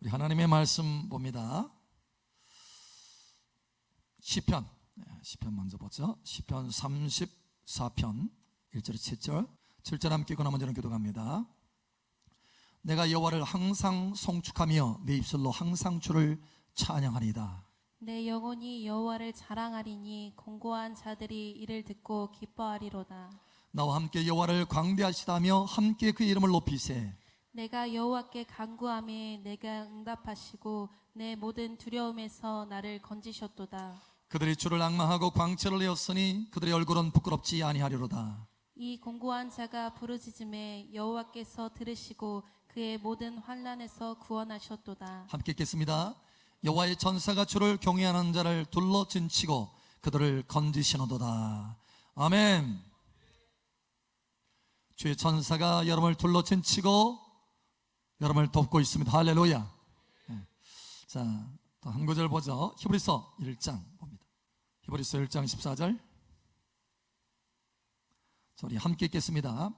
우리 하나님의 말씀 봅니다. 시편 먼저 보죠. 시편 34편 1절 7절 함께 읽고 나머지는 기도합니다. 내가 여호와를 항상 송축하며 내 입술로 항상 주를 찬양하리이다. 내 영혼이 여호와를 자랑하리니 공고한 자들이 이를 듣고 기뻐하리로다. 나와 함께 여호와를 광대하시다며 함께 그 이름을 높이세. 내가 여호와께 간구하매 내가 응답하시고 내 모든 두려움에서 나를 건지셨도다. 그들이 주를 앙망하고 광채를 내었으니 그들의 얼굴은 부끄럽지 아니하리로다. 이 공고한 자가 부르짖음에 여호와께서 들으시고 그의 모든 환난에서 구원하셨도다. 함께 읽겠습니다. 여호와의 전사가 주를 경외하는 자를 둘러 진치고 그들을 건지시노도다. 아멘. 주의 전사가 여러분을 둘러 진치고 여러분을 돕고 있습니다. 할렐루야. 자, 또 한 구절 보죠. 히브리서 1장 봅니다. 히브리서 1장 14절. 우리 함께 읽겠습니다.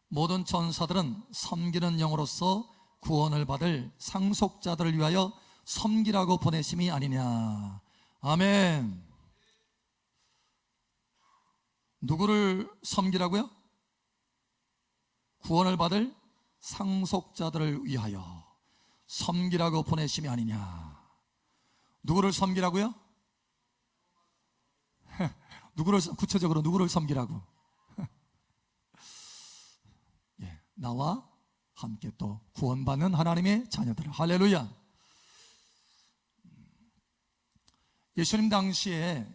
모든 천사들은 섬기는 영으로서 구원을 받을 상속자들을 위하여 섬기라고 보내심이 아니냐. 아멘. 누구를 섬기라고요? 구원을 받을 상속자들을 위하여 섬기라고 보내심이 아니냐. 누구를 섬기라고요? 구체적으로 누구를 섬기라고? 나와 함께 또 구원받는 하나님의 자녀들. 할렐루야. 예수님 당시에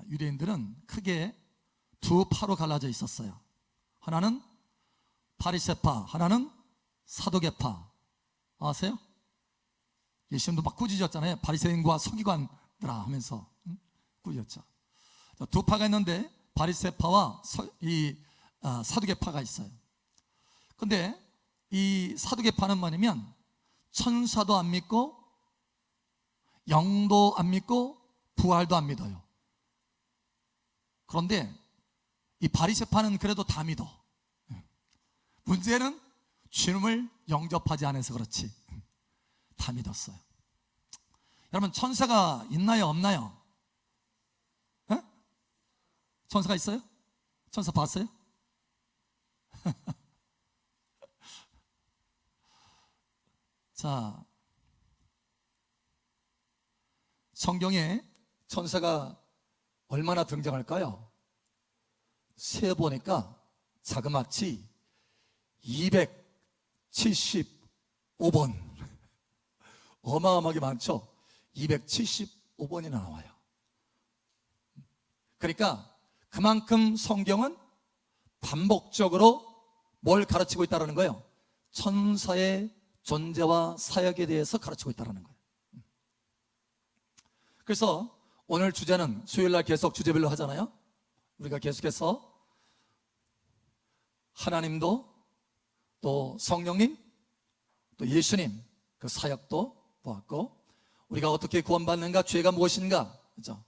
유대인들은 크게 두 파로 갈라져 있었어요. 하나는 바리새파, 하나는 사두개파. 아세요? 예수님도 막 꾸짖었잖아요. 바리새인과 서기관들아 하면서 꾸짖었죠. 두 파가 있는데 바리새파와 사두개파가 있어요. 근데 이 사두개파는 뭐냐면 천사도 안 믿고 영도 안 믿고 부활도 안 믿어요. 그런데 이 바리새파는 그래도 다 믿어. 문제는 주님을 영접하지 않아서 그렇지 다 믿었어요. 여러분, 천사가 있나요 없나요? 에? 천사가 있어요? 천사 봤어요? 자, 성경에 천사가 얼마나 등장할까요? 세 보니까 자그마치 275번. 어마어마하게 많죠? 275번이나 나와요. 그러니까 그만큼 성경은 반복적으로 뭘 가르치고 있다는 거예요? 천사의 존재와 사역에 대해서 가르치고 있다는 거예요. 그래서 오늘 주제는 수요일날 계속 주제별로 하잖아요. 우리가 계속해서 하나님도 또 성령님 또 예수님 그 사역도 보았고, 우리가 어떻게 구원받는가, 죄가 무엇인가, 그렇죠?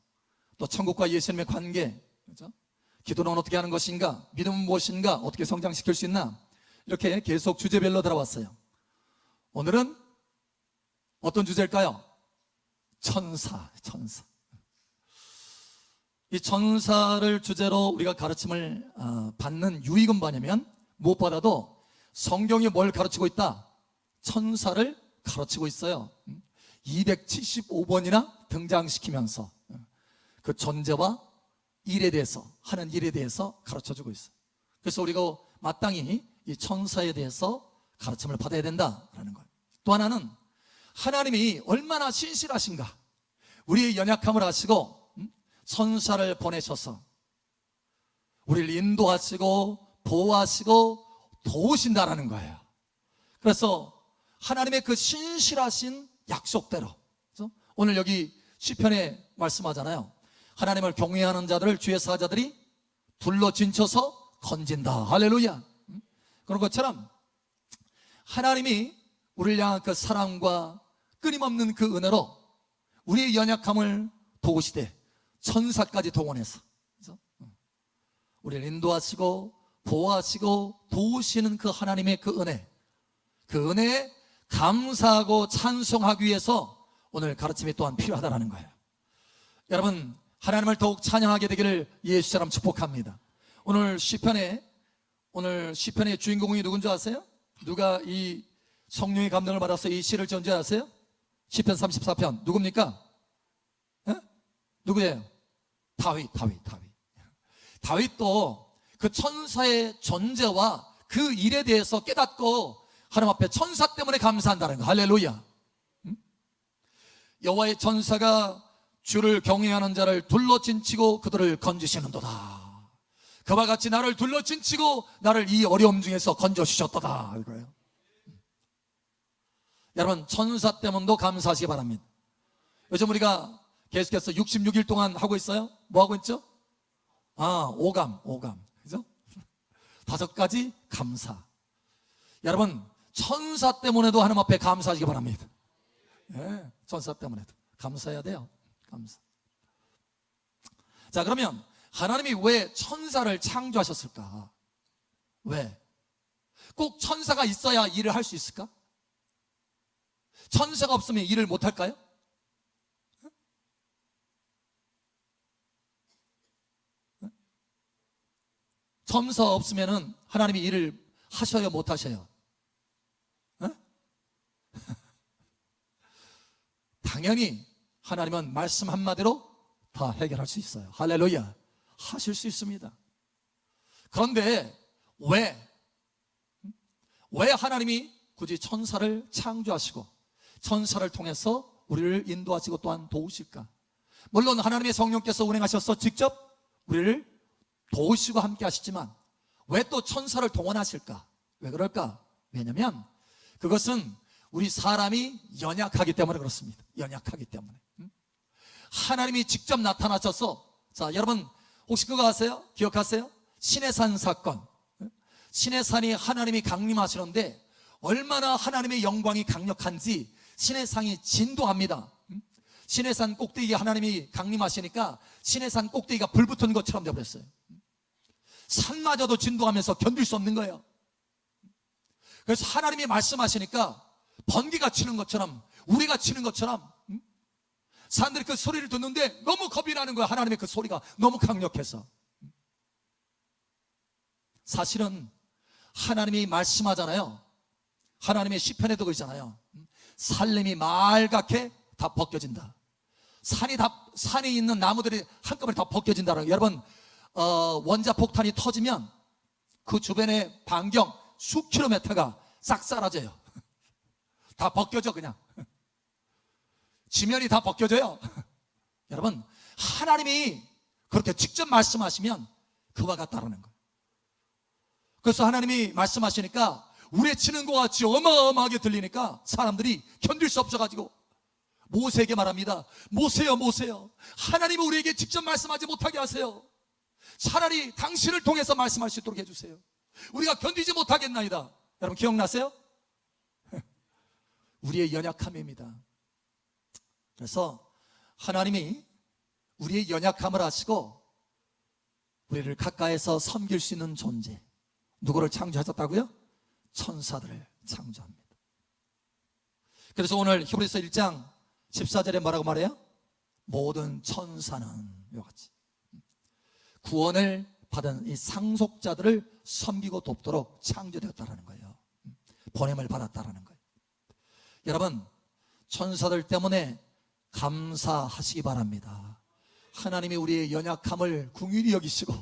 또 천국과 예수님의 관계, 그렇죠? 기도는 어떻게 하는 것인가, 믿음은 무엇인가, 어떻게 성장시킬 수 있나, 이렇게 계속 주제별로 들어왔어요. 오늘은 어떤 주제일까요? 천사. 이 천사를 주제로 우리가 가르침을 받는 유익은 뭐냐면, 무엇보다도 성경이 뭘 가르치고 있다? 천사를 가르치고 있어요. 275번이나 등장시키면서 그 존재와 일에 대해서, 하는 일에 대해서 가르쳐주고 있어요. 그래서 우리가 마땅히 이 천사에 대해서 가르침을 받아야 된다라는 거예요. 또 하나는 하나님이 얼마나 신실하신가, 우리의 연약함을 아시고 천사를 보내셔서 우리를 인도하시고 보호하시고 도우신다라는 거예요. 그래서 하나님의 그 신실하신 약속대로, 그래서 오늘 여기 시편에 말씀하잖아요. 하나님을 경외하는 자들을 주의 사자들이 둘러 진쳐서 건진다. 할렐루야. 그런 것처럼 하나님이 우리를 향한 그 사랑과 끊임없는 그 은혜로 우리의 연약함을 도우시되 천사까지 동원해서, 그래서 우리를 인도하시고 보호하시고 도우시는 그 하나님의 그 은혜, 그 은혜에 감사하고 찬송하기 위해서 오늘 가르침이 또한 필요하다는 거예요. 여러분, 하나님을 더욱 찬양하게 되기를 예수처럼 축복합니다. 오늘 시편의 주인공이 누군지 아세요? 누가 이 성령의 감동을 받아서 이 시를 지은 줄 아세요? 시편 34편 누굽니까? 에? 누구예요? 다윗도 그 천사의 존재와 그 일에 대해서 깨닫고 하나님 앞에 천사 때문에 감사한다는 거. 할렐루야. 여호와의 천사가 주를 경외하는 자를 둘러진치고 그들을 건지시는도다. 그와 같이 나를 둘러진치고 나를 이 어려움 중에서 건져주셨도다. 이거예요. 여러분, 천사 때문도 감사하시기 바랍니다. 요즘 우리가 계속해서 66일 동안 하고 있어요. 뭐 하고 있죠? 오감. 그죠? 5가지 감사. 여러분, 천사 때문에도 하나님 앞에 감사하시기 바랍니다. 예, 천사 때문에도 감사해야 돼요. 감사. 자, 그러면 하나님이 왜 천사를 창조하셨을까? 왜? 꼭 천사가 있어야 일을 할 수 있을까? 천사가 없으면 일을 못 할까요? 천사 없으면 하나님이 일을 하셔요, 못 하셔요? 당연히 하나님은 말씀 한마디로 다 해결할 수 있어요. 할렐루야. 하실 수 있습니다. 그런데 왜 하나님이 굳이 천사를 창조하시고 천사를 통해서 우리를 인도하시고 또한 도우실까? 물론 하나님의 성령께서 운행하셔서 직접 우리를 도우시고 함께 하시지만 왜 또 천사를 동원하실까? 왜 그럴까? 왜냐면 그것은 우리 사람이 연약하기 때문에 그렇습니다. 연약하기 때문에. 하나님이 직접 나타나셔서, 자, 여러분 혹시 그거 아세요? 기억하세요? 시내산 사건. 시내산이 하나님이 강림하시는데 얼마나 하나님의 영광이 강력한지 시내산이 진동합니다. 시내산 꼭대기에 하나님이 강림하시니까 시내산 꼭대기가 불붙은 것처럼 되어버렸어요. 산마저도 진동하면서 견딜 수 없는 거예요. 그래서 하나님이 말씀하시니까 번개가 치는 것처럼, 우리가 치는 것처럼 사람들이 그 소리를 듣는데 너무 겁이 나는 거야. 하나님의 그 소리가 너무 강력해서. 사실은 하나님이 말씀하잖아요. 하나님의 시편에도 그러잖아요. 살림이 맑게 다 벗겨진다. 산이 있는 나무들이 한꺼번에 다 벗겨진다. 여러분, 원자폭탄이 터지면 그 주변의 반경 수 킬로미터가 싹 사라져요. 다 벗겨져. 그냥 지면이 다 벗겨져요. 여러분, 하나님이 그렇게 직접 말씀하시면 그와 같다라는 거예요. 그래서 하나님이 말씀하시니까 우레치는 것 같이 어마어마하게 들리니까 사람들이 견딜 수 없어가지고 모세에게 말합니다. 모세요, 하나님이 우리에게 직접 말씀하지 못하게 하세요. 차라리 당신을 통해서 말씀할 수 있도록 해주세요. 우리가 견디지 못하겠나이다. 여러분 기억나세요? 우리의 연약함입니다. 그래서 하나님이 우리의 연약함을 아시고 우리를 가까이서 섬길 수 있는 존재, 누구를 창조하셨다고요? 천사들을 창조합니다. 그래서 오늘 히브리서 1장 14절에 뭐라고 말해요? 모든 천사는 이와 같이 구원을 받은 이 상속자들을 섬기고 돕도록 창조되었다는 거예요. 보냄을 받았다는 거예요. 여러분, 천사들 때문에 감사하시기 바랍니다. 하나님이 우리의 연약함을 긍휼히 여기시고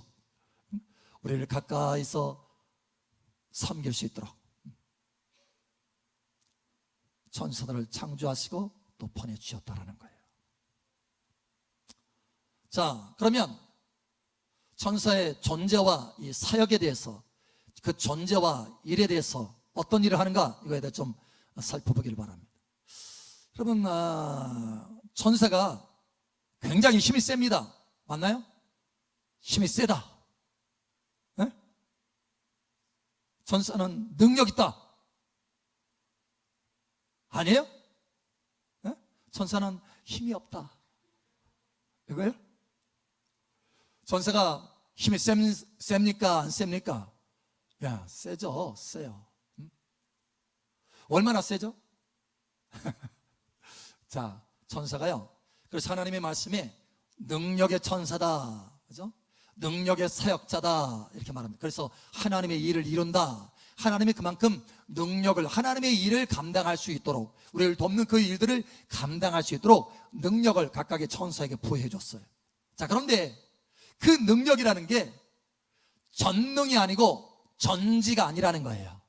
우리를 가까이서 섬길 수 있도록 천사들을 창조하시고 또 보내주셨다는 거예요. 자, 그러면 천사의 존재와 이 사역에 대해서, 그 존재와 일에 대해서 어떤 일을 하는가, 이거에 대해 좀 살펴보기를 바랍니다. 여러분, 천사가 굉장히 힘이 셉니다. 맞나요? 힘이 세다. 네? 천사는 능력 있다. 아니에요? 네? 천사는 힘이 없다. 이거예요? 천사가 힘이 셉니까? 안 셉니까? 야, 세죠. 세요. 얼마나 세죠? 자, 천사가요. 그래서 하나님의 말씀에 능력의 천사다, 그죠? 능력의 사역자다 이렇게 말합니다. 그래서 하나님의 일을 이룬다. 하나님이 그만큼 능력을, 하나님의 일을 감당할 수 있도록, 우리를 돕는 그 일들을 감당할 수 있도록 능력을 각각의 천사에게 부여해 줬어요. 자, 그런데 그 능력이라는 게 전능이 아니고 전지가 아니라는 거예요.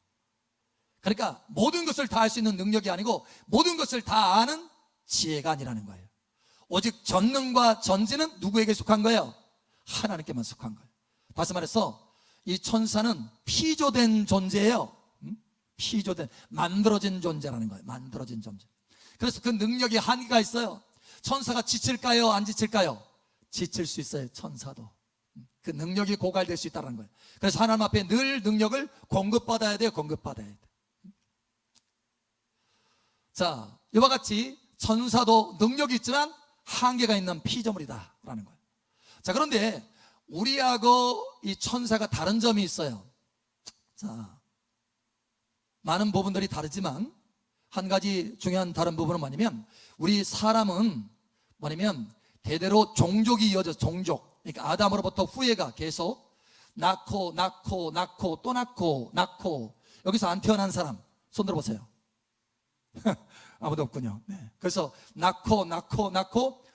그러니까 모든 것을 다 할 수 있는 능력이 아니고 모든 것을 다 아는 지혜가 아니라는 거예요. 오직 전능과 전지는 누구에게 속한 거예요? 하나님께만 속한 거예요. 다시 말해서 이 천사는 피조된 존재예요. 피조된, 만들어진 존재라는 거예요. 만들어진 존재. 그래서 그 능력이 한계가 있어요. 천사가 지칠까요? 안 지칠까요? 지칠 수 있어요. 천사도. 그 능력이 고갈될 수 있다는 거예요. 그래서 하나님 앞에 늘 능력을 공급받아야 돼요. 공급받아야 돼요. 자, 이와 같이 천사도 능력이 있지만 한계가 있는 피조물이다라는 거예요. 자, 그런데 우리하고 이 천사가 다른 점이 있어요. 자, 많은 부분들이 다르지만 한 가지 중요한 다른 부분은 뭐냐면, 우리 사람은 뭐냐면 대대로 종족이 이어져서, 종족, 그러니까 아담으로부터 후예가 계속 낳고 또 낳고 여기서 안 태어난 사람 손 들어보세요. 아무도 없군요. 네. 그래서 낳고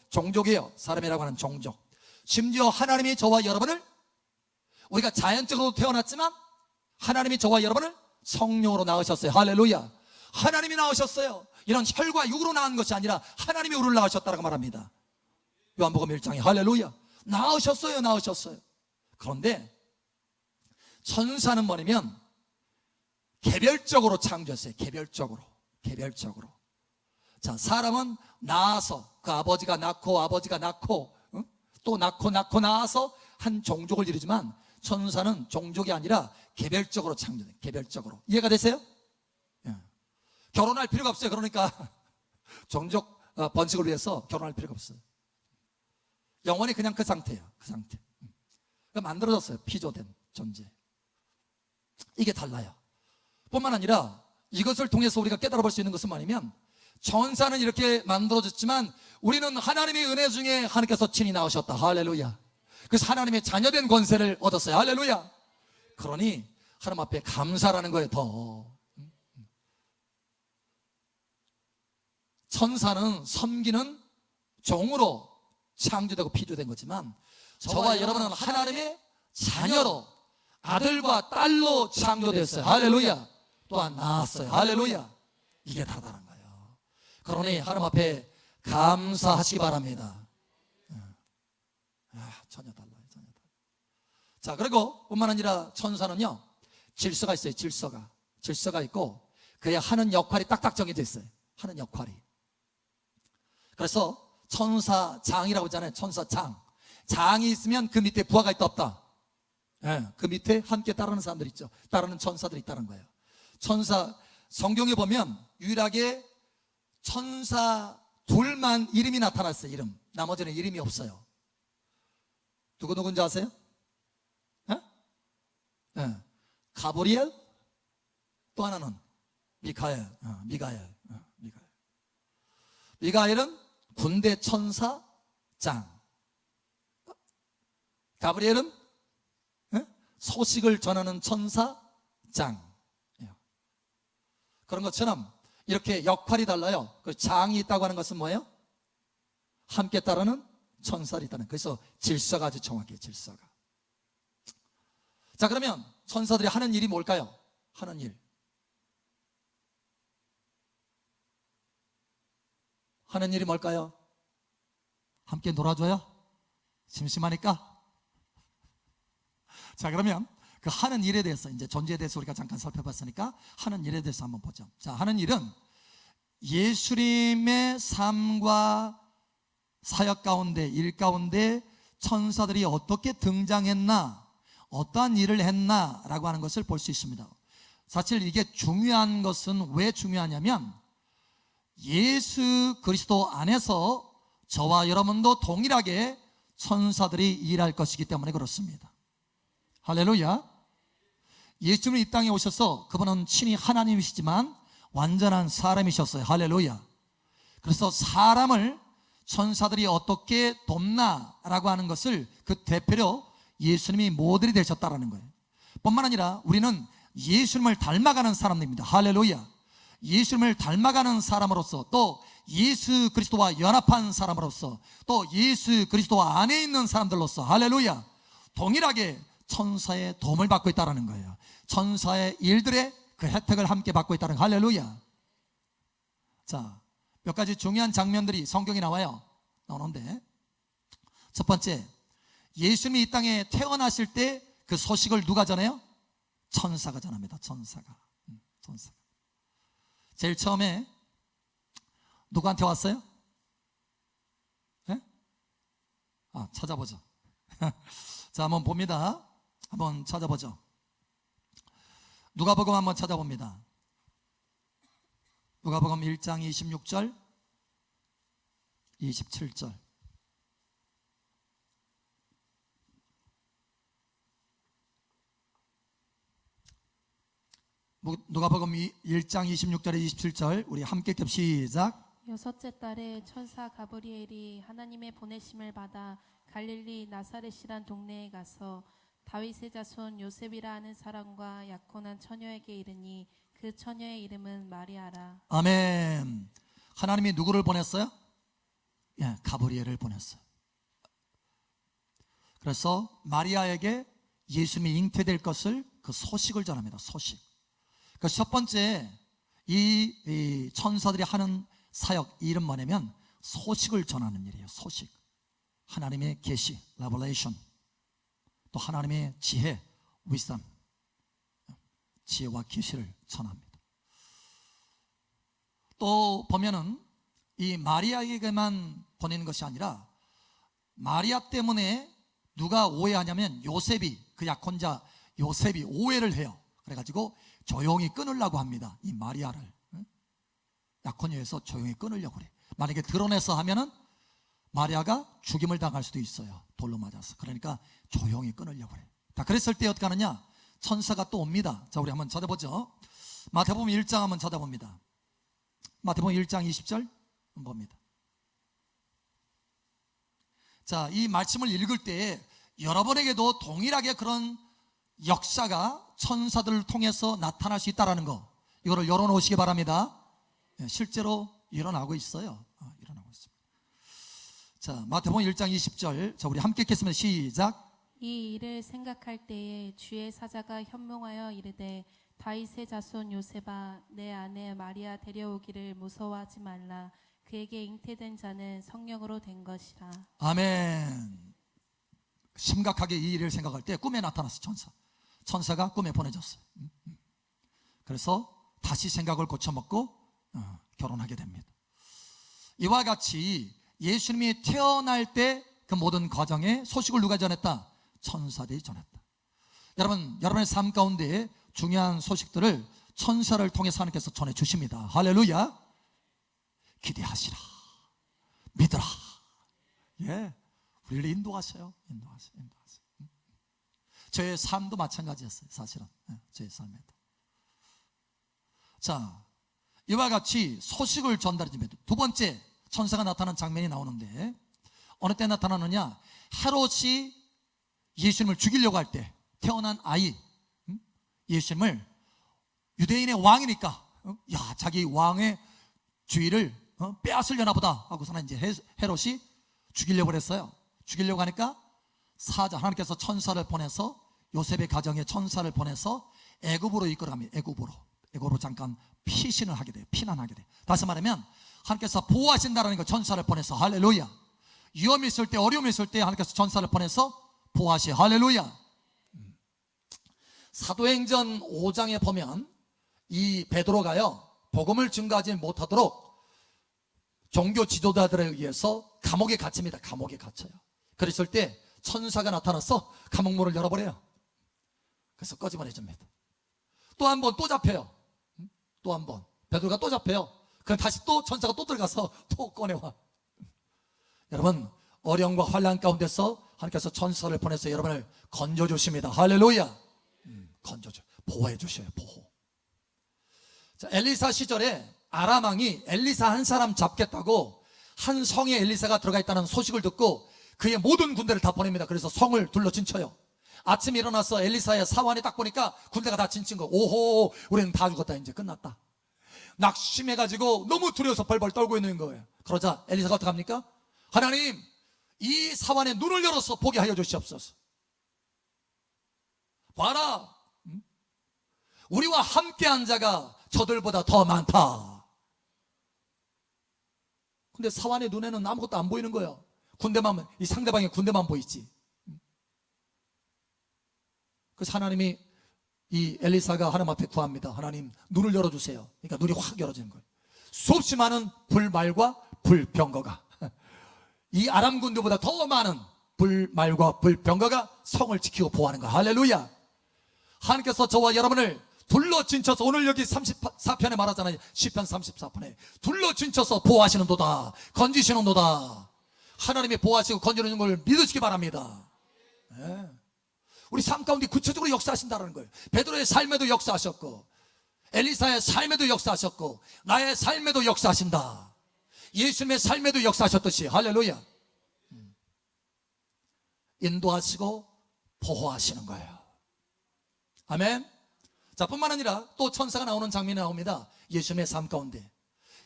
종족이에요. 사람이라고 하는 종족. 심지어 하나님이 저와 여러분을, 우리가 자연적으로 태어났지만 하나님이 저와 여러분을 성령으로 낳으셨어요. 할렐루야. 하나님이 낳으셨어요. 이런 혈과 육으로 낳은 것이 아니라 하나님이 우리를 낳으셨다고 말합니다. 요한복음 1장에 할렐루야. 낳으셨어요. 그런데 천사는 뭐냐면 개별적으로 창조했어요. 개별적으로. 자, 사람은 낳아서 그 아버지가 낳고 또 낳고 낳아서 한 종족을 이루지만 천사는 종족이 아니라 개별적으로 창조돼요. 개별적으로. 이해가 되세요? 예. 결혼할 필요가 없어요. 그러니까 종족 번식을 위해서 결혼할 필요가 없어요. 영원히 그냥 그 상태예요. 그 상태. 그러니까 만들어졌어요. 피조된 존재. 이게 달라요. 뿐만 아니라 이것을 통해서 우리가 깨달아 볼 수 있는 것은 뭐냐면, 천사는 이렇게 만들어졌지만 우리는 하나님의 은혜 중에 하나님께서 친히 나오셨다. 할렐루야. 그래서 하나님의 자녀된 권세를 얻었어요. 할렐루야. 그러니 하나님 앞에 감사라는 거예요. 더 천사는 섬기는 종으로 창조되고 피조된 거지만, 저와 여러분은 하나님의 자녀로, 아들과 딸로 창조됐어요. 할렐루야. 또한 낳았어요. 할렐루야. 이게 다르다는 거예요. 그러니 하나님 앞에 감사하시기 바랍니다. 전혀 달라요. 자, 그리고 뿐만 아니라 천사는요, 질서가 있어요. 질서가 있고 그의 하는 역할이 딱딱 정해져 있어요. 하는 역할이. 그래서 천사장이라고 하잖아요. 천사장. 장이 있으면 그 밑에 부하가 있다 없다? 그 밑에 함께 따르는 사람들 있죠. 따르는 천사들이 있다는 거예요. 천사, 성경에 보면 유일하게 천사 둘만 이름이 나타났어요. 이름. 나머지는 이름이 없어요. 누군지 아세요? 가브리엘, 또 하나는 미카엘. 미가엘은 군대 천사장, 가브리엘은 소식을 전하는 천사장. 그런 것처럼 이렇게 역할이 달라요. 그 장이 있다고 하는 것은 뭐예요? 함께 따르는 천사들이 있다는. 그래서 질서가 아주 정확해요. 질서가. 자, 그러면 천사들이 하는 일이 뭘까요? 하는 일. 하는 일이 뭘까요? 함께 놀아줘요? 심심하니까? 자, 그러면 그 하는 일에 대해서, 이제 존재에 대해서 우리가 잠깐 살펴봤으니까 하는 일에 대해서 한번 보죠. 자, 하는 일은 예수님의 삶과 사역 가운데, 일 가운데 천사들이 어떻게 등장했나, 어떠한 일을 했나라고 하는 것을 볼 수 있습니다. 사실 이게 중요한 것은 왜 중요하냐면, 예수 그리스도 안에서 저와 여러분도 동일하게 천사들이 일할 것이기 때문에 그렇습니다. 할렐루야. 예수님이 이 땅에 오셔서 그분은 친히 하나님이시지만 완전한 사람이셨어요. 할렐루야. 그래서 사람을 천사들이 어떻게 돕나라고 하는 것을 그 대표로 예수님이 모델이 되셨다라는 거예요. 뿐만 아니라 우리는 예수님을 닮아가는 사람들입니다. 할렐루야. 예수님을 닮아가는 사람으로서, 또 예수 그리스도와 연합한 사람으로서, 또 예수 그리스도 안에 있는 사람들로서, 할렐루야, 동일하게 천사의 도움을 받고 있다는 거예요. 천사의 일들의 그 혜택을 함께 받고 있다는 거예요. 할렐루야. 자, 몇 가지 중요한 장면들이 성경에 나오는데, 첫 번째, 예수님이 이 땅에 태어나실 때 그 소식을 누가 전해요? 천사가 전합니다. 천사가. 제일 처음에 누구한테 왔어요? 네? 찾아보죠. 자, 한번 봅니다. 한번 찾아보죠. 누가복음 한번 찾아봅니다. 누가복음 1장 26절, 27절. 누가복음 1장 26절에 27절 우리 함께 읽읍 시작. 여섯째 달에 천사 가브리엘이 하나님의 보내심을 받아 갈릴리 나사렛이란 동네에 가서 다윗의 자손 요셉이라 하는 사람과 약혼한 처녀에게 이르니 그 처녀의 이름은 마리아라. 아멘. 하나님이 누구를 보냈어요? 예, 가브리엘을 보냈어요. 그래서 마리아에게 예수님이 잉태될 것을 그 소식을 전합니다. 소식. 그 첫 번째 이 천사들이 하는 사역 이름 뭐냐면 소식을 전하는 일이에요. 소식. 하나님의 계시, 레벨레이션. 또 하나님의 지혜, wisdom. 지혜와 계시를 전합니다. 또 보면은 이 마리아에게만 보내는 것이 아니라 마리아 때문에 누가 오해하냐면 요셉이, 그 약혼자 요셉이 오해를 해요. 그래가지고 조용히 끊으려고 합니다. 이 마리아를 약혼녀에서 조용히 끊으려고 그래. 만약에 드러내서 하면은 마리아가 죽임을 당할 수도 있어요. 돌로 맞아서. 그러니까 조용히 끊으려고 그래. 자, 그랬을 때 어떻게 하느냐? 천사가 또 옵니다. 자, 우리 한번 찾아보죠. 마태복음 1장 한번 찾아봅니다. 마태복음 1장 20절 한번 봅니다. 자, 이 말씀을 읽을 때 여러분에게도 동일하게 그런 역사가 천사들을 통해서 나타날 수 있다는 거, 이거를 열어놓으시기 바랍니다. 실제로 일어나고 있어요. 일어나고 있습니다. 자, 마태복음 1장 20절. 자, 우리 함께 읽겠습니다. 시작. 이 일을 생각할 때에 주의 사자가 현몽하여 이르되 다윗의 자손 요셉아, 내 아내 마리아 데려오기를 무서워하지 말라. 그에게 잉태된 자는 성령으로 된 것이라. 아멘. 심각하게 이 일을 생각할 때 꿈에 나타났어. 천사가 꿈에 보내졌어요. 그래서 다시 생각을 고쳐먹고 결혼하게 됩니다. 이와 같이 예수님이 태어날 때 그 모든 과정의 소식을 누가 전했다? 천사들이 전했다. 여러분의 삶 가운데 중요한 소식들을 천사를 통해서 하나님께서 전해주십니다. 할렐루야. 기대하시라, 믿으라. 예, 우리를 인도하세요. 인도하세요. 저의 삶도 마찬가지였어요. 사실은 저의 삶에도. 자, 이와 같이 소식을 전달해 줍니다. 두 번째, 천사가 나타난 장면이 나오는데 어느 때 나타나느냐? 헤롯이 예수님을 죽이려고 할 때 태어난 아이, 예수님을 유대인의 왕이니까 야, 자기 왕의 주의를 빼앗으려나 보다 하고서는 이제 헤롯이 죽이려고 했어요. 죽이려고 하니까 하나님께서 천사를 보내서, 요셉의 가정에 천사를 보내서 애굽으로 이끌어갑니다. 애굽으로 잠깐 피신을 하게 돼요. 피난하게 돼요. 다시 말하면 하나님께서 보호하신다는 거, 천사를 보내서. 할렐루야. 위험이 있을 때, 어려움이 있을 때 하나님께서 천사를 보내서 보호하시. 할렐루야. 사도행전 5장에 보면 이 베드로가요, 복음을 증거하지 못하도록 종교 지도자들에 의해서 감옥에 갇힙니다. 감옥에 갇혀요. 그랬을 때 천사가 나타나서 감옥문을 열어버려요. 그래서 꺼집어내줍니다. 또 한 번 또 잡혀요. 또 한 번 베드로가 또 잡혀요. 그럼 다시 또 천사가 또 들어가서 또 꺼내와. 여러분, 어려움과 환난 가운데서 하나님께서 천사를 보내서 여러분을 건져주십니다. 할렐루야. 보호해 주셔요. 보호. 자, 엘리사 시절에 아람 왕이 엘리사 한 사람 잡겠다고 한 성에 엘리사가 들어가 있다는 소식을 듣고 그의 모든 군대를 다 보냅니다. 그래서 성을 둘러 진쳐요. 아침에 일어나서 엘리사의 사환에 딱 보니까 군대가 다 진친 거. 오호, 우리는 다 죽었다. 이제 끝났다. 낙심해가지고 너무 두려워서 벌벌 떨고 있는 거예요. 그러자 엘리사가 어떻게 합니까? 하나님, 이 사환의 눈을 열어서 보게 하여 주시옵소서. 봐라, 우리와 함께한 자가 저들보다 더 많다. 근데 사환의 눈에는 아무것도 안 보이는 거예요. 군대만, 이 상대방의 군대만 보이지. 그래서 하나님이 이 엘리사가 하나님 앞에 구합니다. 하나님, 눈을 열어주세요. 그러니까 눈이 확 열어지는 거예요. 수없이 많은 불말과 불병거가, 이 아람 군대보다 더 많은 불말과 불병거가 성을 지키고 보호하는 거예요. 할렐루야. 하나님께서 저와 여러분을 둘러 진쳐서, 오늘 여기 34편에 말하잖아요. 시편 34편에 둘러 진쳐서 보호하시는도다, 건지시는도다. 하나님이 보호하시고 건지는 걸 믿으시기 바랍니다. 네. 우리 삶 가운데 구체적으로 역사하신다는 거예요. 베드로의 삶에도 역사하셨고, 엘리사의 삶에도 역사하셨고, 나의 삶에도 역사하신다. 예수님의 삶에도 역사하셨듯이. 할렐루야. 인도하시고 보호하시는 거예요. 아멘. 자, 뿐만 아니라 또 천사가 나오는 장면이 나옵니다. 예수님의 삶 가운데.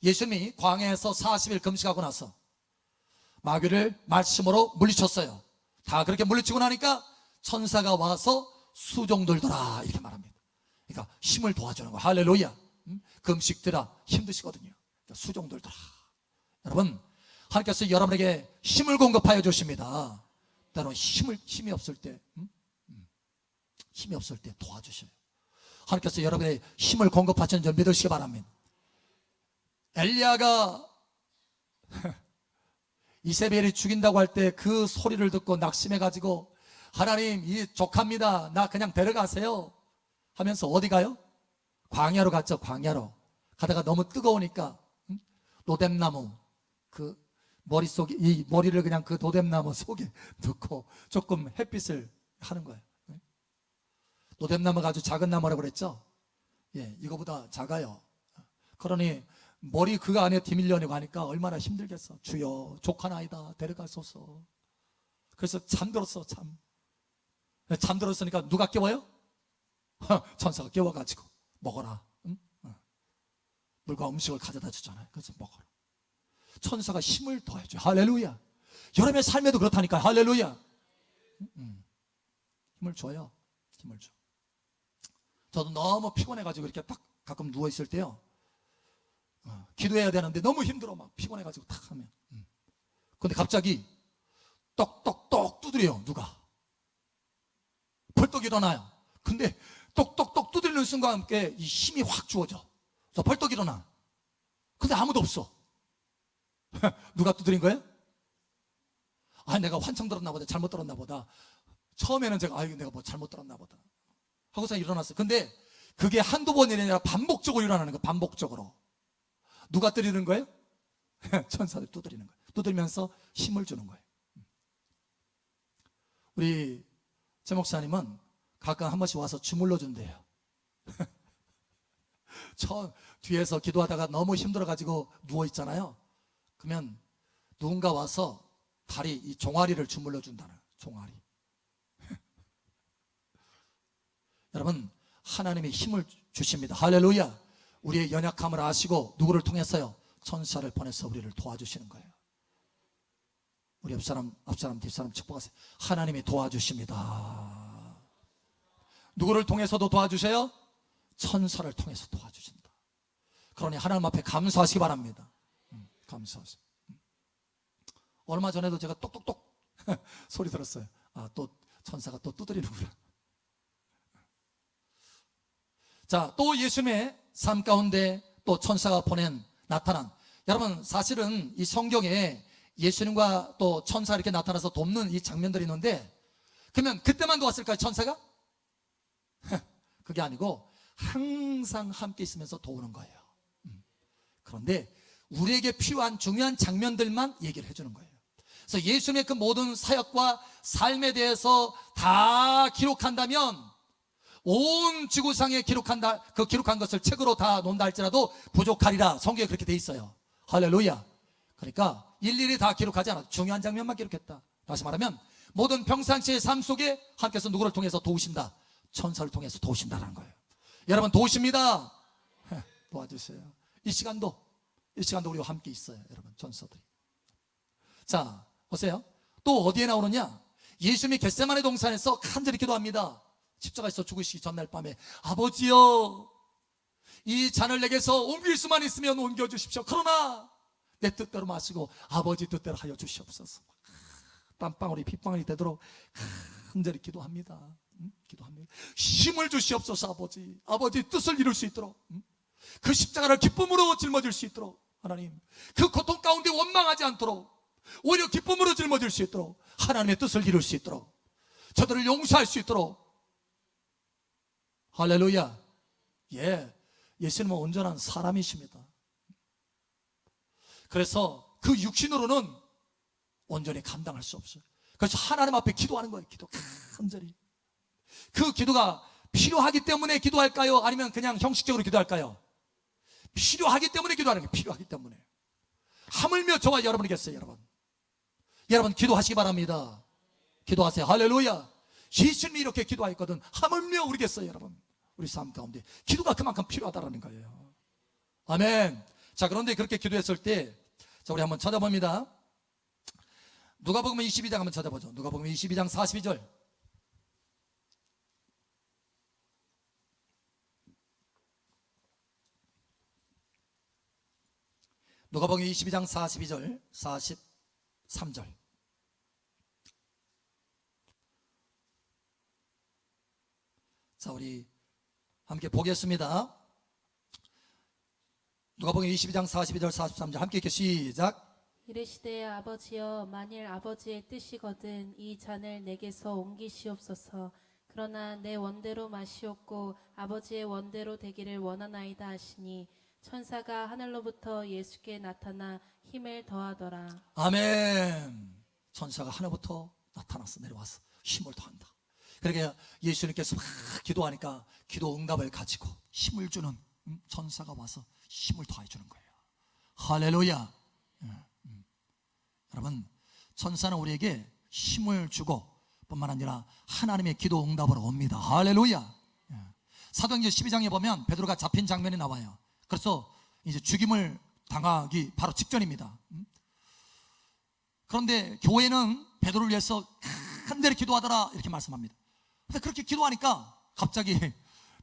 예수님이 광야에서 40일 금식하고 나서 마귀를 말씀으로 물리쳤어요. 다 그렇게 물리치고 나니까 천사가 와서 수종들더라, 이렇게 말합니다. 그러니까 힘을 도와주는 거예요. 할렐루야. 금식들아 힘드시거든요. 그러니까 수종들더라. 여러분, 하나님께서 여러분에게 힘을 공급하여 주십니다. 때로는 힘이 없을 때, 힘이 없을 때 도와주셔요. 하나님께서 여러분의 힘을 공급하시는 줄 믿으시기 바랍니다. 엘리야가 이세벨이 죽인다고 할 때 그 소리를 듣고 낙심해가지고, 하나님, 이 족합니다, 나 그냥 데려가세요 하면서 어디 가요? 광야로 갔죠. 광야로 가다가 너무 뜨거우니까 노뎀나무, 그 머릿속에, 이 머리를 그냥 그 노뎀나무 속에 넣고 조금 햇빛을 하는 거예요. 노뎀나무가 아주 작은 나무라고 그랬죠. 예, 이거보다 작아요. 그러니 머리 그 안에 디밀려내고 하니까 얼마나 힘들겠어. 주여, 족하나이다, 데려가소서. 그래서 잠들었어. 잠들었으니까 누가 깨워요? 천사가 깨워가지고 먹어라. 응? 물과 음식을 가져다 주잖아요. 그래서 먹어라. 천사가 힘을 더해줘요. 할렐루야. 여러분의 삶에도 그렇다니까. 할렐루야. 힘을 줘요. 힘을 줘. 저도 너무 피곤해가지고 이렇게 딱 가끔 누워있을 때요, 기도해야 되는데 너무 힘들어. 막 피곤해가지고 탁 하면. 근데 갑자기 똑똑똑 두드려요. 누가 벌떡 일어나요. 근데 똑똑똑 두드리는 순간 함께 이 힘이 확 주어져. 그래서 벌떡 일어나. 근데 아무도 없어. 누가 두드린 거예요? 아, 내가 환청 들었나 보다, 잘못 들었나 보다. 처음에는 제가 내가 뭐 잘못 들었나 보다 하고서 일어났어요. 근데 그게 한두 번이 아니라 반복적으로 일어나는 거예요. 반복적으로. 누가 때리는 거예요? 천사들 두드리는 거예요. 두드리면서 힘을 주는 거예요. 우리 제 목사님은 가끔 한 번씩 와서 주물러 준대요. 뒤에서 기도하다가 너무 힘들어가지고 누워있잖아요. 그러면 누군가 와서 다리, 이 종아리를 주물러 준다는, 종아리. 여러분, 하나님이 힘을 주십니다. 할렐루야. 우리의 연약함을 아시고 누구를 통해서요? 천사를 보내서 우리를 도와주시는 거예요. 우리 앞사람 뒷사람 축복하세요. 하나님이 도와주십니다. 누구를 통해서도 도와주세요? 천사를 통해서 도와주신다. 그러니 하나님 앞에 감사하시기 바랍니다. 감사하세요. 얼마 전에도 제가 똑똑똑 소리 들었어요. 아, 또 천사가 또 두드리는구나. 자, 또 예수님의 삶 가운데 또 천사가 나타난, 여러분, 사실은 이 성경에 예수님과 또 천사 이렇게 나타나서 돕는 이 장면들이 있는데, 그러면 그때만 도왔을까요, 천사가? 그게 아니고 항상 함께 있으면서 도우는 거예요. 그런데 우리에게 필요한 중요한 장면들만 얘기를 해주는 거예요. 그래서 예수님의 그 모든 사역과 삶에 대해서 다 기록한다면 온 지구상에 기록한 것을 책으로 다 논다 할지라도 부족하리라. 성경에 그렇게 돼 있어요. 할렐루야. 그러니까 일일이 다 기록하지 않았다. 중요한 장면만 기록했다. 다시 말하면 모든 평상시의 삶 속에 하나님께서 누구를 통해서 도우신다? 천사를 통해서 도우신다는 거예요. 여러분 도우십니다. 도와주세요. 이 시간도 우리와 함께 있어요. 여러분 천사들이. 자 보세요. 또 어디에 나오느냐? 예수님이 겟세마네 동산에서 간절히 기도합니다. 십자가에서 죽으시기 전날 밤에 아버지여 이 잔을 내게서 옮길 수만 있으면 옮겨주십시오. 그러나 내 뜻대로 마시고 아버지 뜻대로 하여 주시옵소서. 땀방울이 핏방울이 되도록 간절히 기도합니다. 기도합니다. 힘을 주시옵소서. 아버지 뜻을 이룰 수 있도록, 그 십자가를 기쁨으로 짊어질 수 있도록, 하나님 그 고통 가운데 원망하지 않도록 오히려 기쁨으로 짊어질 수 있도록, 하나님의 뜻을 이룰 수 있도록, 저들을 용서할 수 있도록. 할렐루야. 예수님은 온전한 사람이십니다. 그래서 그 육신으로는 온전히 감당할 수 없어요. 그래서 하나님 앞에 기도하는 거예요. 기도 간절히. 그 기도가 필요하기 때문에 기도할까요? 아니면 그냥 형식적으로 기도할까요? 필요하기 때문에 기도하는 거예요. 필요하기 때문에. 하물며 저와 여러분이겠어요. 여러분 기도하시기 바랍니다. 기도하세요. 할렐루야. 예수님이 이렇게 기도하였거든. 하물며 우리겠어요. 여러분 우리 삶 가운데 기도가 그만큼 필요하다는 거예요. 아멘. 자, 그런데 그렇게 기도했을 때, 자, 우리 한번 찾아봅니다. 누가복음 22장 한번 찾아보죠. 누가복음 22장 42절. 누가복음 22장 42절, 43절. 자, 우리 함께 보겠습니다. 누가복음 22장 42절 43절 함께 읽게 시작. 이르시되 아버지여 만일 아버지의 뜻이거든 이 잔을 내게서 옮기시옵소서. 그러나 내 원대로 마시옵고 아버지의 원대로 되기를 원하나이다 하시니 천사가 하늘로부터 예수께 나타나 힘을 더하더라. 아멘. 천사가 하늘부터 나타나서 내려와서 힘을 더한다. 그러니까 예수님께서 막 기도하니까 기도 응답을 가지고 힘을 주는 천사가 와서 힘을 더해 주는 거예요. 할렐루야. 여러분 천사는 우리에게 힘을 주고 뿐만 아니라 하나님의 기도 응답으로 옵니다. 할렐루야. 사도행전 12장에 보면 베드로가 잡힌 장면이 나와요. 그래서 이제 죽임을 당하기 바로 직전입니다. 그런데 교회는 베드로를 위해서 간절히 기도하더라 이렇게 말씀합니다. 근데 그렇게 기도하니까 갑자기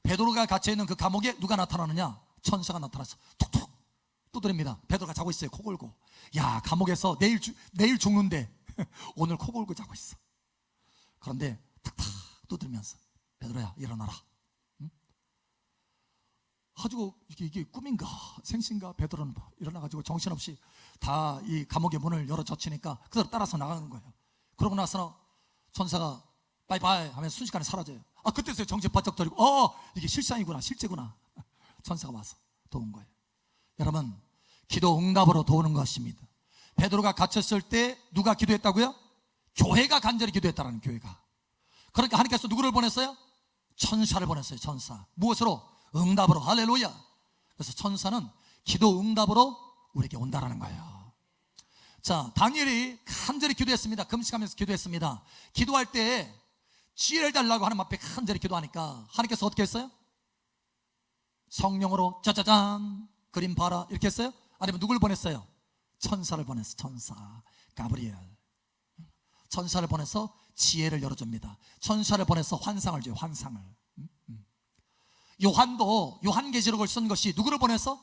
베드로가 갇혀있는 그 감옥에 누가 나타나느냐? 천사가 나타나서 툭툭 두드립니다. 베드로가 자고 있어요. 코 골고. 야, 감옥에서 내일 죽는데 오늘 코 골고 자고 있어. 그런데 탁탁 두드리면서 베드로야 일어나라. 가지고 이게 꿈인가 생신가 베드로는 일어나가지고 정신없이 다 이 감옥의 문을 열어 젖히니까 그대로 따라서 나가는 거예요. 그러고 나서 천사가 바이바이 하면서 순식간에 사라져요. 아, 그때서야 정신 바짝 들이고 이게 실상이구나, 실제구나. 천사가 와서 도운 거예요. 여러분 기도 응답으로 도우는 것입니다. 베드로가 갇혔을 때 누가 기도했다고요? 교회가 간절히 기도했다라는, 교회가. 그러니까 하나님께서 누구를 보냈어요? 천사를 보냈어요. 천사. 무엇으로? 응답으로. 할렐루야. 그래서 천사는 기도 응답으로 우리에게 온다라는 거예요. 자, 다니엘이 간절히 기도했습니다. 금식하면서 기도했습니다. 기도할 때 지혜를 달라고 하나님 앞에 간절히 기도하니까 하나님께서 어떻게 했어요? 성령으로 짜자잔 그림 봐라 이렇게 했어요? 아니면 누굴 보냈어요? 천사를 보냈어요. 천사 가브리엘. 천사를 보내서 지혜를 열어줍니다. 천사를 보내서 환상을 줘요. 환상을. 요한도 요한계시록을 쓴 것이 누구를 보내서?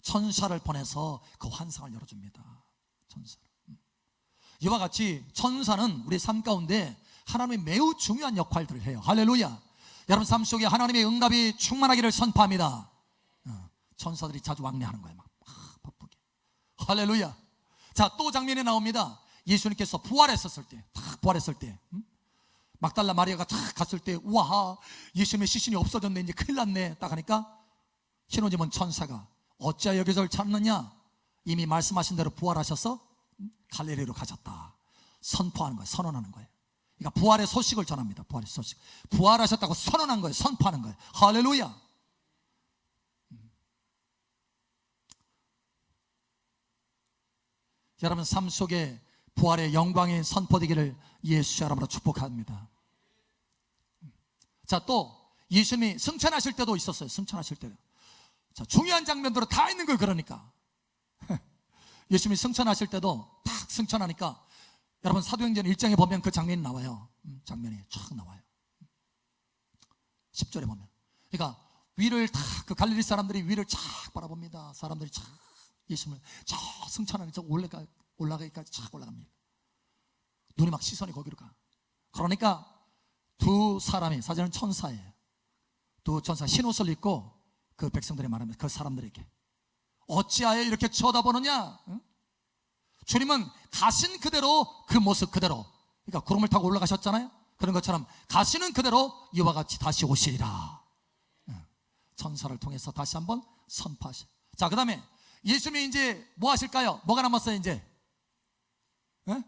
천사를 보내서 그 환상을 열어줍니다. 천사를. 이와 같이 천사는 우리 삶 가운데 하나님의 매우 중요한 역할들을 해요. 할렐루야. 여러분 삶 속에 하나님의 응답이 충만하기를 선포합니다. 천사들이 자주 왕래하는 거예요. 막 바쁘게. 할렐루야. 자, 또 장면이 나옵니다. 예수님께서 부활했었을 때, 딱 부활했을 때, 막달라 마리아가 딱 갔을 때, 우와, 예수님의 시신이 없어졌네, 이제 큰일 났네. 딱 하니까 신호지문 천사가 어찌하여 여기서 찾느냐? 이미 말씀하신 대로 부활하셔서 갈릴리로 가셨다. 선포하는 거예요. 선언하는 거예요. 그러니까 부활의 소식을 전합니다. 부활의 소식. 부활하셨다고 선언한 거예요. 선포하는 거예요. 할렐루야. 여러분 삶 속에 부활의 영광이 선포되기를 예수 이름으로 축복합니다. 자, 또 예수님이 승천하실 때도 있었어요. 승천하실 때. 자, 중요한 장면들은 다 있는 거예요. 그러니까 예수님이 승천하실 때도 딱 승천하니까 여러분 사도행전 1장에 보면 그 장면이 나와요. 장면이 쫙 나와요. 10절에 보면. 그러니까 위를 다 그 갈릴리 사람들이 위를 쫙 바라봅니다. 사람들이 쫙 예수님을 저 승천하는 저 올라가기까지 쫙 올라갑니다. 눈이 막 시선이 거기로 가. 그러니까 두 사람이, 사실은 천사예요. 두 천사 흰옷을 입고 그 백성들이 말합니다. 그 사람들에게 어찌하여 이렇게 쳐다보느냐? 응? 주님은 가신 그대로 그 모습 그대로, 그러니까 구름을 타고 올라가셨잖아요. 그런 것처럼 가시는 그대로 이와 같이 다시 오시리라. 천사를 통해서 다시 한번 선포하시. 자, 그 다음에 예수님이 이제 뭐 하실까요? 뭐가 남았어요 이제? 네?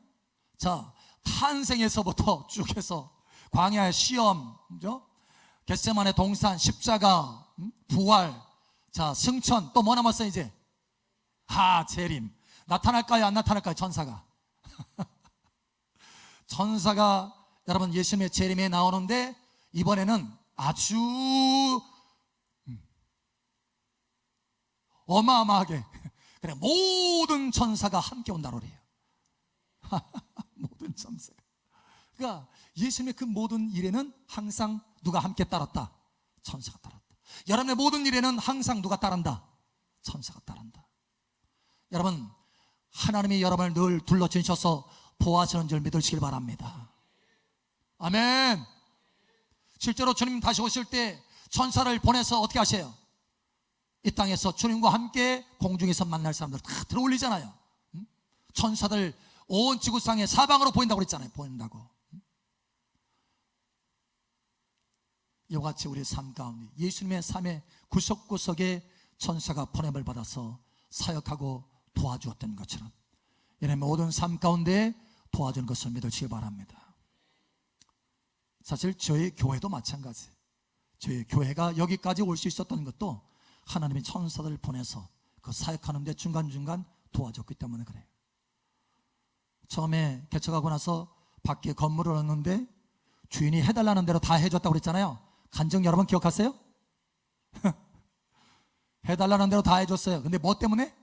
자, 탄생에서부터 쭉 해서 광야의 시험, 그죠? 겟세마네 동산, 십자가, 부활, 자, 승천, 또 뭐 남았어요 이제? 재림. 나타날까요 안 나타날까요 천사가? 천사가 여러분 예수님의 재림에 나오는데 이번에는 아주 어마어마하게 그래 모든 천사가 함께 온다고 그래요. 모든 천사가. 그러니까 예수님의 그 모든 일에는 항상 누가 함께 따랐다? 천사가 따랐다. 여러분의 모든 일에는 항상 누가 따른다? 천사가 따른다. 여러분 하나님이 여러분을 늘 둘러주셔서 보호하시는 줄 믿으시길 바랍니다. 아멘. 실제로 주님 다시 오실 때 천사를 보내서 어떻게 하세요? 이 땅에서 주님과 함께 공중에서 만날 사람들 다 들어올리잖아요. 천사들 온 지구상에 사방으로 보인다고 그랬잖아요. 보인다고. 이와 같이 우리의 삶 가운데 예수님의 삶의 구석구석에 천사가 보냄을 받아서 사역하고 도와주었던 것처럼 이런 모든 삶 가운데 도와주는 것을 믿으시기 바랍니다. 사실 저희 교회도 마찬가지. 저희 교회가 여기까지 올 수 있었던 것도 하나님이 천사들을 보내서 그 사역하는 데 중간중간 도와줬기 때문에 그래요. 처음에 개척하고 나서 밖에 건물을 얻는데 주인이 해달라는 대로 다 해줬다고 그랬잖아요. 간증 여러분 기억하세요? 해달라는 대로 다 해줬어요. 근데 뭐 때문에?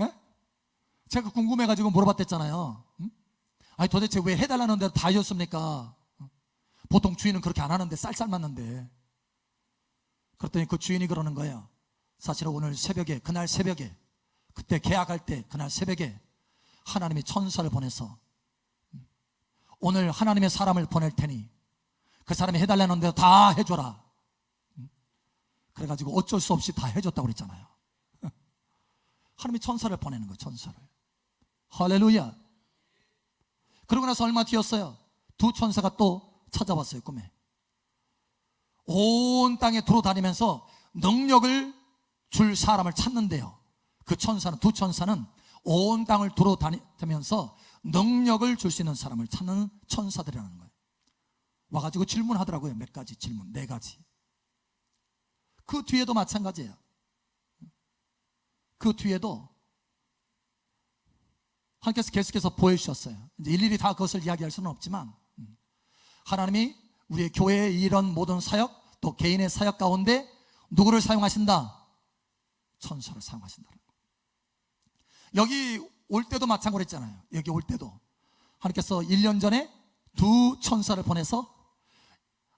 예? 제가 궁금해가지고 물어봤댔잖아요. 아니 도대체 왜 해달라는 대로 다 해줬습니까? 보통 주인은 그렇게 안 하는데 쌀쌀 맞는데. 그랬더니 그 주인이 그러는 거예요. 사실은 오늘 새벽에, 그날 새벽에, 그때 계약할 때 그날 새벽에 하나님이 천사를 보내서 오늘 하나님의 사람을 보낼 테니 그 사람이 해달라는 대로 다 해줘라. 그래가지고 어쩔 수 없이 다 해줬다고 그랬잖아요. 하나님이 천사를 보내는 거예요. 천사를. 할렐루야. 그러고 나서 얼마 뒤였어요. 두 천사가 또 찾아왔어요. 꿈에. 온 땅에 돌아다니면서 능력을 줄 사람을 찾는데요. 그 천사는, 두 천사는 온 땅을 돌아다니면서 능력을 줄 수 있는 사람을 찾는 천사들이라는 거예요. 와가지고 질문하더라고요. 몇 가지 질문, 4가지. 그 뒤에도 마찬가지예요. 그 뒤에도 하나님께서 계속해서 보여주셨어요. 이제 일일이 다 그것을 이야기할 수는 없지만 하나님이 우리의 교회의 이런 모든 사역 또 개인의 사역 가운데 누구를 사용하신다? 천사를 사용하신다는 거예요. 여기 올 때도 마찬가지로 했잖아요. 여기 올 때도 하나님께서 1년 전에 두 천사를 보내서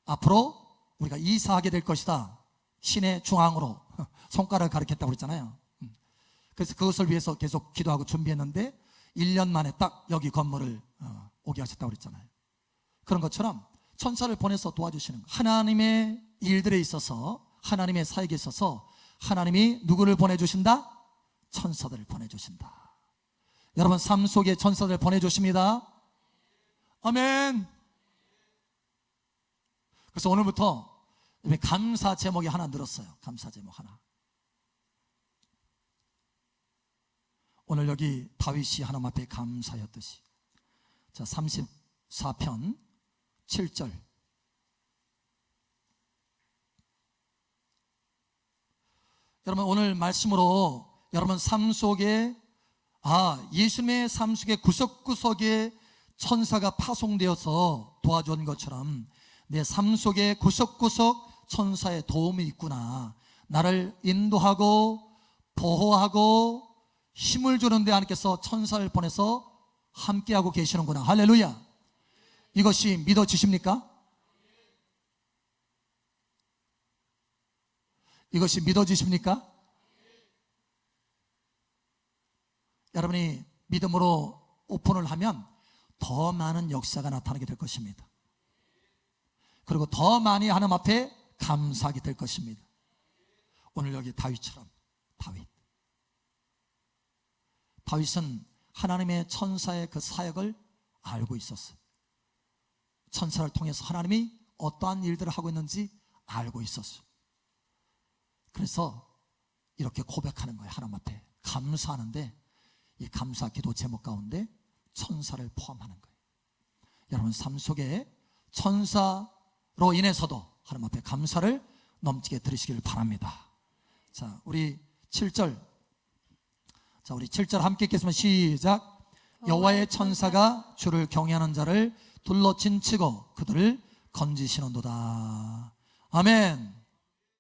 앞으로 우리가 이사하게 될 것이다. 신의 중앙으로 손가락을 가리켰다고 그랬잖아요. 그래서 그것을 위해서 계속 기도하고 준비했는데 1년 만에 딱 여기 건물을 오게 하셨다고 그랬잖아요. 그런 것처럼 천사를 보내서 도와주시는 거예요. 하나님의 일들에 있어서, 하나님의 사역에 있어서 하나님이 누구를 보내주신다? 천사들을 보내주신다. 여러분 삶 속에 천사들을 보내주십니다. 아멘. 그래서 오늘부터 감사 제목이 하나 늘었어요. 감사 제목 하나. 오늘 여기 다윗이 하나님 앞에 감사였듯이, 자 30 4편 7절. 여러분, 오늘 말씀으로 여러분 삶 속에 예수님의 삶 속에 구석구석에 천사가 파송되어서 도와준 것처럼 내 삶 속에 구석구석 천사의 도움이 있구나. 나를 인도하고 보호하고 힘을 주는데 하나님께서 천사를 보내서 함께하고 계시는구나. 할렐루야. 이것이 믿어지십니까? 이것이 믿어지십니까? 여러분이 믿음으로 오픈을 하면 더 많은 역사가 나타나게 될 것입니다. 그리고 더 많이 하나님 앞에 감사하게 될 것입니다. 오늘 여기 다윗처럼 다윗은 하나님의 천사의 그 사역을 알고 있었어요. 천사를 통해서 하나님이 어떠한 일들을 하고 있는지 알고 있었어요. 그래서 이렇게 고백하는 거예요. 하나님 앞에 감사하는데 이 감사 기도 제목 가운데 천사를 포함하는 거예요. 여러분 삶 속에 천사로 인해서도 하나님 앞에 감사를 넘치게 드리시기를 바랍니다. 자, 우리 7절. 자, 우리 7절 함께 읽겠습니다. 시작. 여호와의 천사가 주를 경외하는 자를 둘러 진치고 그들을 건지시는도다. 아멘.